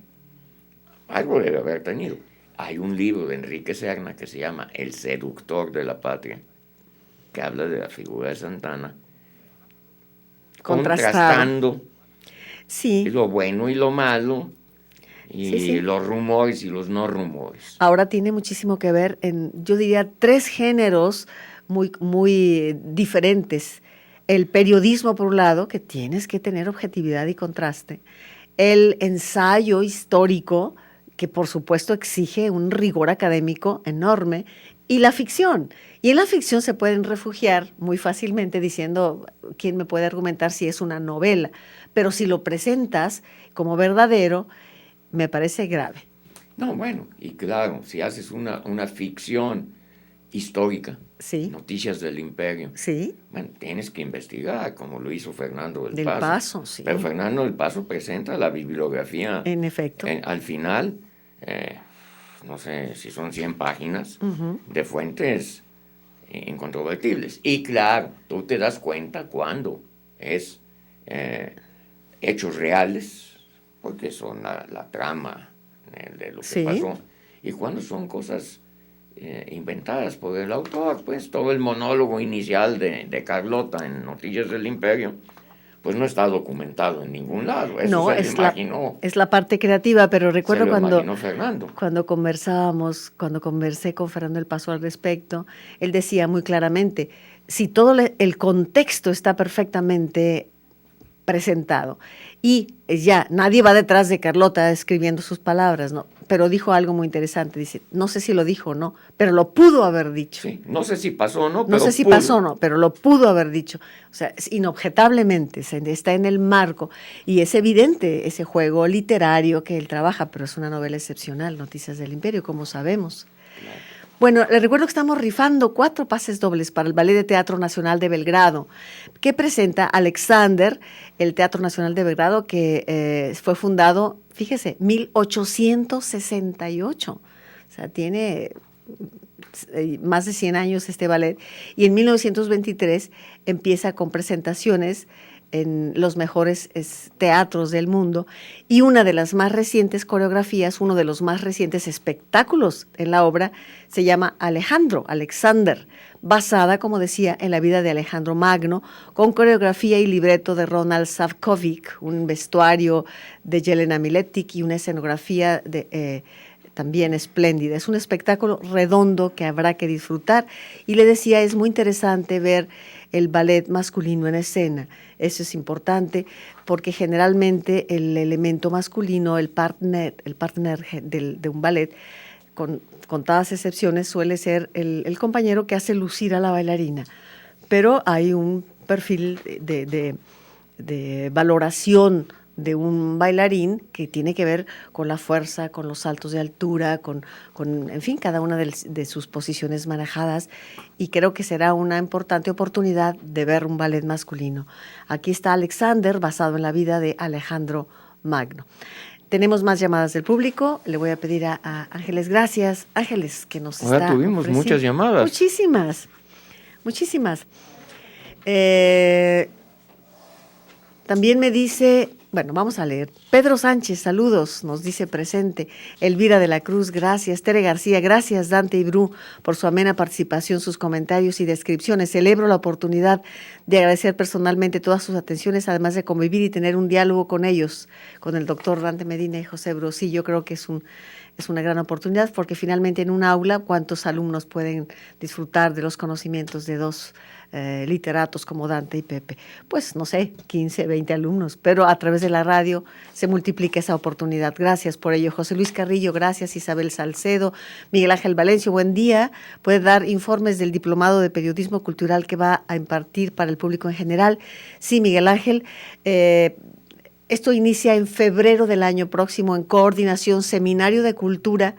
Algo debe haber tenido. Hay un libro de Enrique Serna que se llama El seductor de la patria, que habla de la figura de Santana, contrastando Sí. lo bueno y lo malo, y Sí, sí. los rumores y los no rumores. Ahora tiene muchísimo que ver yo diría, 3 géneros muy, muy diferentes. El periodismo, por un lado, que tienes que tener objetividad y contraste. El ensayo histórico, que por supuesto exige un rigor académico enorme. Y la ficción. Y en la ficción se pueden refugiar muy fácilmente diciendo, ¿quién me puede argumentar si es una novela? Pero si lo presentas como verdadero, me parece grave. No, bueno, y claro, si haces una ficción histórica, Sí. Noticias del Imperio, Sí. bueno, tienes que investigar, como lo hizo Fernando del Del Paso. Paso, sí. Pero Fernando del Paso presenta la bibliografía. En efecto. Al final, no sé si son 100 páginas Ujú. de fuentes incontrovertibles. Y claro, tú te das cuenta cuando es hechos reales, porque son la trama de lo que Sí. pasó, y cuando son cosas inventadas por el autor, pues todo el monólogo inicial de Carlota en Noticias del Imperio, pues no está documentado en ningún lado. Eso No, se lo imaginó. es la parte creativa, pero recuerdo Se lo cuando imaginó Fernando. cuando conversé con Fernando del Paso al respecto, él decía muy claramente, si todo el contexto está perfectamente presentado y ya nadie va detrás de Carlota escribiendo sus palabras, ¿no? Pero dijo algo muy interesante, dice, no sé si lo dijo o no, pero lo pudo haber dicho. Sí, no sé si pasó o no, No pero sé si pudo. pasó o no, pero lo pudo haber dicho. O sea, inobjetablemente está en el marco y es evidente ese juego literario que él trabaja, pero es una novela excepcional, Noticias del Imperio, como sabemos. Bueno, les recuerdo que estamos rifando 4 pases dobles para el Ballet de Teatro Nacional de Belgrado, que presenta Alexander, el Teatro Nacional de Belgrado, que fue fundado, fíjese, 1868. O sea, tiene más de 100 años este ballet. Y en 1923 empieza con presentaciones en los mejores teatros del mundo, y una de las más recientes coreografías, uno de los más recientes espectáculos en la obra, se llama Alexander, basada, como decía, en la vida de Alejandro Magno, con coreografía y libreto de Ronald Savkovic, un vestuario de Jelena Miletic y una escenografía también espléndida. Es un espectáculo redondo que habrá que disfrutar, y le decía, es muy interesante ver el ballet masculino en escena. Eso es importante porque generalmente el elemento masculino, el partner de un ballet, con contadas excepciones, suele ser el compañero que hace lucir a la bailarina. Pero hay un perfil de valoración de un bailarín que tiene que ver con la fuerza, con los saltos de altura, con en fin, cada una de sus posiciones manejadas, y creo que será una importante oportunidad de ver un ballet masculino. Aquí está Alexander, basado en la vida de Alejandro Magno. Tenemos más llamadas del público. Le voy a pedir a Ángeles, gracias. Ángeles, que nos Ahora está tuvimos ofreciendo muchas llamadas. Muchísimas. También me dice, bueno, vamos a leer. Pedro Sánchez, saludos, nos dice presente. Elvira de la Cruz, gracias. Tere García, gracias Dante y Bru por su amena participación, sus comentarios y descripciones. Celebro la oportunidad de agradecer personalmente todas sus atenciones, además de convivir y tener un diálogo con ellos, con el doctor Dante Medina y José Bru. Sí, yo creo que es una gran oportunidad, porque finalmente en un aula, ¿cuántos alumnos pueden disfrutar de los conocimientos de dos literatos como Dante y Pepe? Pues no sé, 15, 20 alumnos, pero a través de la radio se multiplica esa oportunidad. Gracias por ello. José Luis Carrillo, gracias. Isabel Salcedo, Miguel Ángel Valencio, buen día. Puede dar informes del diplomado de periodismo cultural que va a impartir para el público en general. Sí, Miguel Ángel, esto inicia en febrero del año próximo en coordinación Seminario de Cultura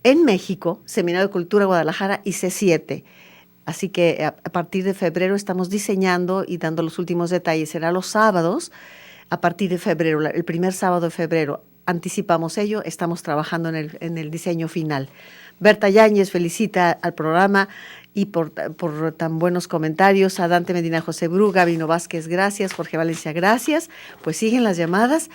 en México, Seminario de Cultura Guadalajara y C7. Así que a partir de febrero estamos diseñando y dando los últimos detalles. Será los sábados, a partir de febrero, el primer sábado de febrero. Anticipamos ello, estamos trabajando en el diseño final. Berta Yáñez felicita al programa y por tan buenos comentarios. A Dante Medina, José Bru, Gabino Vázquez, gracias. Jorge Valencia, gracias. Pues siguen las llamadas.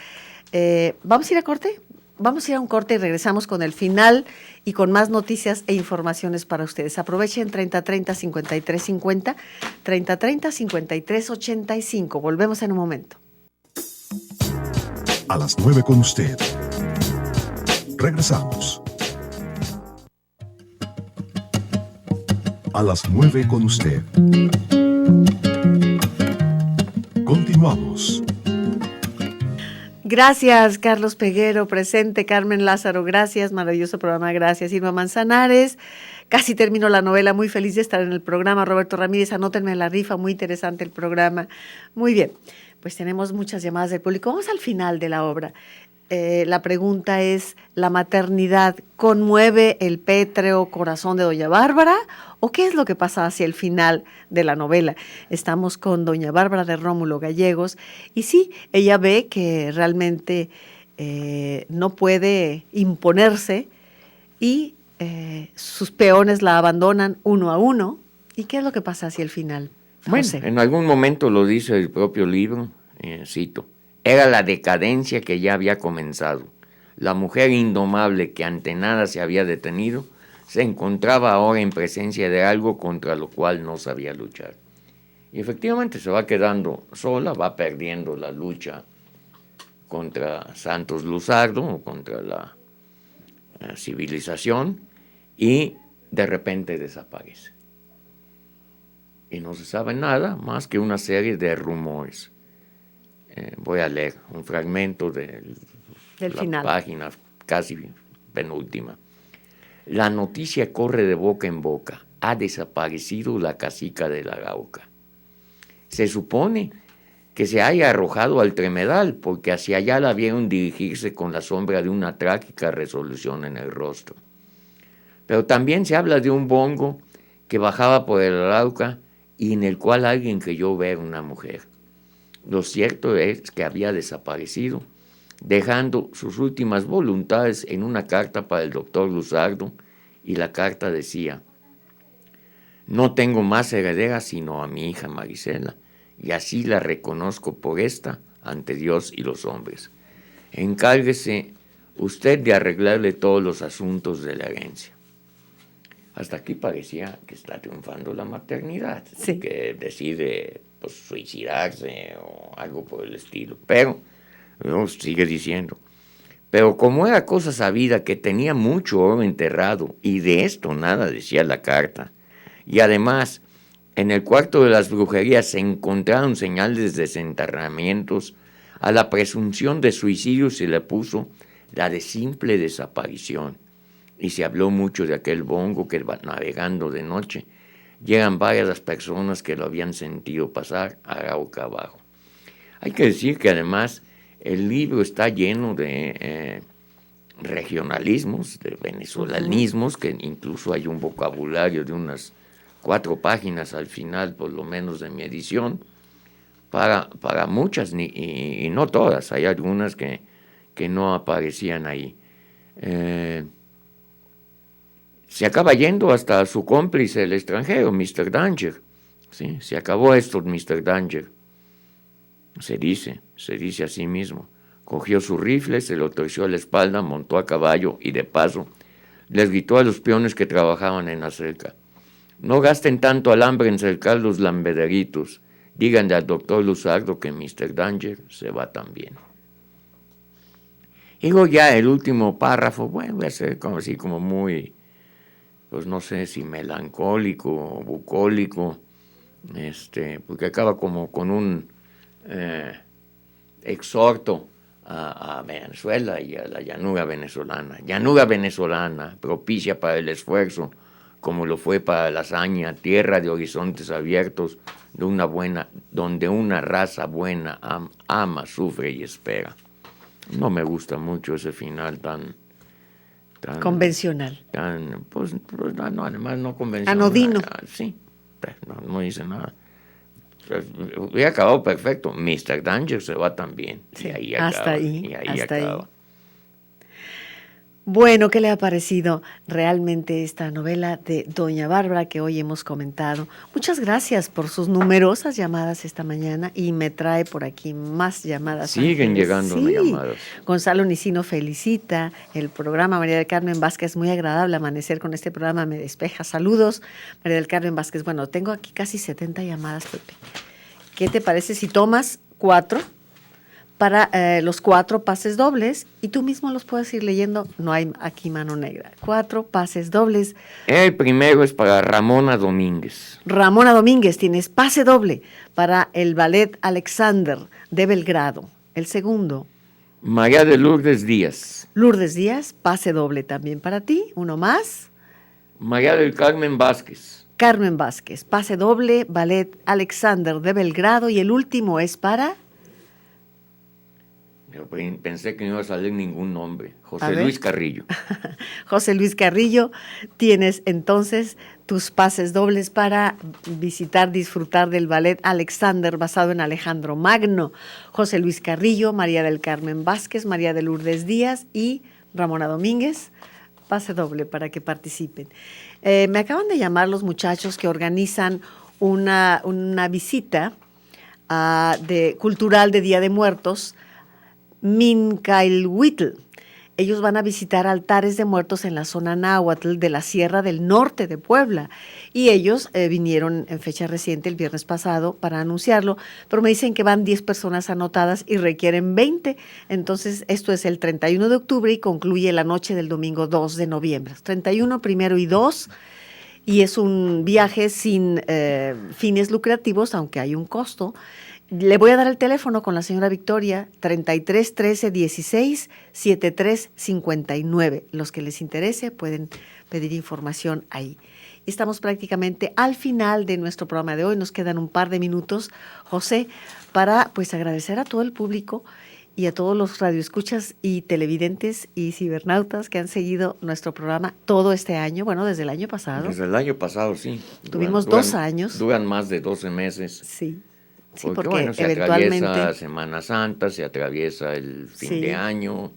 ¿Vamos a ir a corte? Vamos a ir a un corte y regresamos con el final y con más noticias e informaciones para ustedes. Aprovechen 3030-5350, 3030-5385. Volvemos en un momento. A las 9 con usted. Regresamos. A las 9 con usted. Continuamos. Gracias, Carlos Peguero, presente. Carmen Lázaro, gracias. Maravilloso programa, gracias. Irma Manzanares, casi termino la novela, muy feliz de estar en el programa. Roberto Ramírez, anótenme la rifa, muy interesante el programa. Muy bien, pues tenemos muchas llamadas del público. Vamos al final de la obra. La pregunta es, ¿la maternidad conmueve el pétreo corazón de doña Bárbara? ¿O qué es lo que pasa hacia el final de la novela? Estamos con doña Bárbara de Rómulo Gallegos y sí, ella ve que realmente no puede imponerse y sus peones la abandonan uno a uno. ¿Y qué es lo que pasa hacia el final? Bueno, José. en algún momento lo dice el propio libro, cito, era la decadencia que ya había comenzado. La mujer indomable que ante nada se había detenido, se encontraba ahora en presencia de algo contra lo cual no sabía luchar. Y efectivamente se va quedando sola, va perdiendo la lucha contra Santos Luzardo, contra la civilización, y de repente desaparece. Y no se sabe nada más que una serie de rumores. Voy a leer un fragmento de la final. Página casi penúltima. La noticia corre de boca en boca. Ha desaparecido la cacica de la Gauca. Se supone que se haya arrojado al Tremedal, porque hacia allá la vieron dirigirse con la sombra de una trágica resolución en el rostro. Pero también se habla de un bongo que bajaba por el Arauca y en el cual alguien creyó ver una mujer. Lo cierto es que había desaparecido, dejando sus últimas voluntades en una carta para el doctor Luzardo, y la carta decía: no tengo más heredera sino a mi hija Marisela, y así la reconozco por esta ante Dios y los hombres. Encárguese usted de arreglarle todos los asuntos de la herencia. Hasta aquí parecía que está triunfando la maternidad, sí, que decide pues, suicidarse o algo por el estilo. Pero, sigue diciendo, pero como era cosa sabida que tenía mucho oro enterrado, y de esto nada decía la carta, y además en el cuarto de las brujerías se encontraron señales de desenterramientos, a la presunción de suicidio se le puso la de simple desaparición. Y se habló mucho de aquel bongo que navegando de noche llegan varias las personas que lo habían sentido pasar a Arauca abajo. Hay que decir que además el libro está lleno de regionalismos, de venezolanismos, que incluso hay un vocabulario de unas 4 páginas al final, por lo menos de mi edición, para muchas, y no todas. Hay algunas que que no aparecían ahí. Se acaba yendo hasta su cómplice, el extranjero, Mr. Danger. ¿Sí? Se acabó esto, Mr. Danger. Se dice a sí mismo. Cogió su rifle, se lo torció a la espalda, montó a caballo y de paso les gritó a los peones que trabajaban en la cerca: no gasten tanto alambre en cercar los lambederitos. Díganle al doctor Luzardo que Mr. Danger se va también. Y luego ya el último párrafo, bueno, voy a ser como así, como muy, pues no sé si melancólico o bucólico, porque acaba como con un exhorto a Venezuela y a la llanura venezolana. Llanura venezolana, propicia para el esfuerzo, como lo fue para la hazaña, tierra de horizontes abiertos, donde una raza buena ama, sufre y espera. No me gusta mucho ese final tan convencional. Pues no, además no convencional. Anodino. Sí, no dice nada. Hubiera acabado perfecto. Mr. Danger se va también. Sí, y ahí hasta acaba. ahí. Y ahí hasta acaba. ahí. Bueno, ¿qué le ha parecido realmente esta novela de Doña Bárbara que hoy hemos comentado? Muchas gracias por sus numerosas llamadas esta mañana y me trae por aquí más llamadas. Siguen Ángeles. llegando llamadas. Gonzalo Nicino felicita el programa. María del Carmen Vázquez, muy agradable amanecer con este programa, me despeja. Saludos, María del Carmen Vázquez. Bueno, tengo aquí casi 70 llamadas, Pepe. ¿Qué te parece si tomas 4? Para los 4 pases dobles y tú mismo los puedes ir leyendo, no hay aquí mano negra. 4 pases dobles. El primero es para Ramona Domínguez. Ramona Domínguez, tienes pase doble para el Ballet Alexander de Belgrado. El segundo. María de Lourdes Díaz. Lourdes Díaz, pase doble también para ti. Uno más. María del Carmen Vázquez. Carmen Vázquez, pase doble, Ballet Alexander de Belgrado. Y el último es para... Yo pensé que no iba a salir ningún nombre. José Luis Carrillo. José Luis Carrillo, tienes entonces tus pases dobles para disfrutar del Ballet Alexander basado en Alejandro Magno. José Luis Carrillo, María del Carmen Vázquez, María de Lourdes Díaz y Ramona Domínguez. Pase doble para que participen. Me acaban de llamar los muchachos que organizan una visita cultural de Día de Muertos, Mincailhuitl. Ellos van a visitar altares de muertos en la zona náhuatl de la Sierra del Norte de Puebla. Y ellos vinieron en fecha reciente, el viernes pasado, para anunciarlo, pero me dicen que van 10 personas anotadas y requieren 20. Entonces, esto es el 31 de octubre y concluye la noche del domingo 2 de noviembre. 31, 1 y 2. Y es un viaje sin fines lucrativos, aunque hay un costo. Le voy a dar el teléfono con la señora Victoria, 33 13 16 73 59. Los que les interese pueden pedir información ahí. Estamos prácticamente al final de nuestro programa de hoy. Nos quedan un par de minutos, José, para pues agradecer a todo el público y a todos los radioescuchas y televidentes y cibernautas que han seguido nuestro programa todo este año, bueno, desde el año pasado. Desde el año pasado, sí. Tuvimos 2 años. Duran más de 12 meses. Sí. Sí, porque bueno, se eventualmente atraviesa Semana Santa, se atraviesa el fin de año.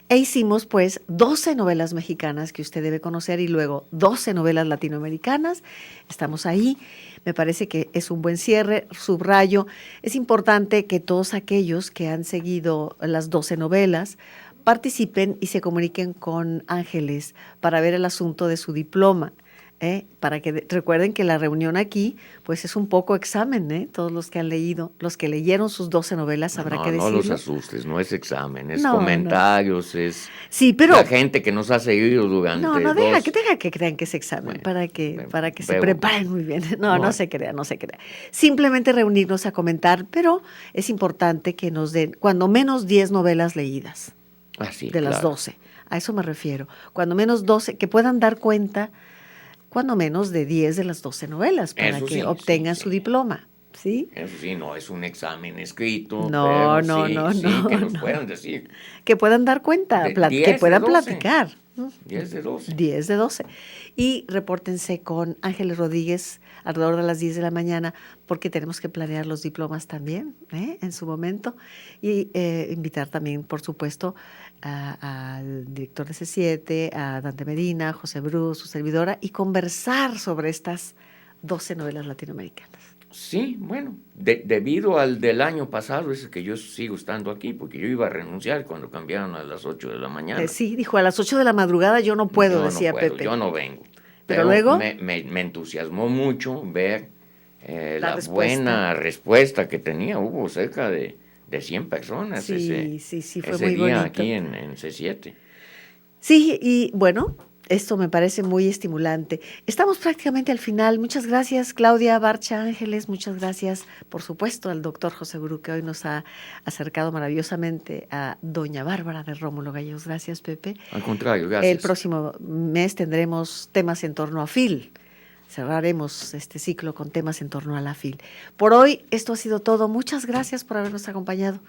E hicimos pues 12 novelas mexicanas que usted debe conocer y luego 12 novelas latinoamericanas. Estamos ahí. Me parece que es un buen cierre. Subrayo, es importante que todos aquellos que han seguido las 12 novelas participen y se comuniquen con Ángeles para ver el asunto de su diploma. Para que recuerden que la reunión aquí pues es un poco examen, todos los que han leído, los que leyeron sus 12 novelas, habrá que decirlo. No los asustes, no es examen, es comentarios, es sí, pero la gente que nos ha seguido durante deja que crean que es examen, para que se preparen muy bien. No se crea. Simplemente reunirnos a comentar, pero es importante que nos den cuando menos 10 novelas leídas de las 12. A eso me refiero. Cuando menos 12, que puedan dar cuenta cuando menos de 10 de las 12 novelas para que obtengan su diploma, ¿sí? Eso sí, no es un examen escrito. No. Que nos puedan decir. Que puedan dar cuenta, que puedan platicar. 10 de 12. 10 de 12. Y repórtense con Ángeles Rodríguez alrededor de las 10 de la mañana, porque tenemos que planear los diplomas también, en su momento. Y invitar también, por supuesto, al director de C7, a Dante Medina, José Bruce, su servidora, y conversar sobre estas 12 novelas latinoamericanas. Sí, bueno, debido al del año pasado, es que yo sigo estando aquí, porque yo iba a renunciar cuando cambiaron a las 8 de la mañana. Sí, dijo, a las 8 de la madrugada yo no puedo, decía Pepe. Yo no vengo. Pero luego me entusiasmó mucho ver la respuesta. Buena respuesta que tenía. Hubo cerca de 100 personas sí, fue ese muy día bonito. aquí en C7. Sí, y bueno, esto me parece muy estimulante. Estamos prácticamente al final. Muchas gracias, Claudia Barcha Ángeles. Muchas gracias, por supuesto, al doctor José Bru, que hoy nos ha acercado maravillosamente a doña Bárbara de Rómulo Gallegos. Gracias, Pepe. Al contrario, gracias. El próximo mes tendremos temas en torno a FIL. Cerraremos este ciclo con temas en torno a la FIL. Por hoy, esto ha sido todo. Muchas gracias por habernos acompañado.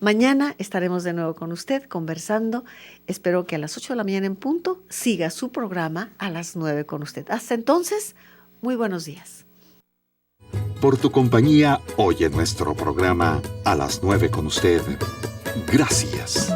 Mañana estaremos de nuevo con usted conversando. Espero que a las 8 de la mañana en punto siga su programa a las 9 con usted. Hasta entonces, muy buenos días. Por tu compañía, hoy en nuestro programa A las 9 con usted. Gracias.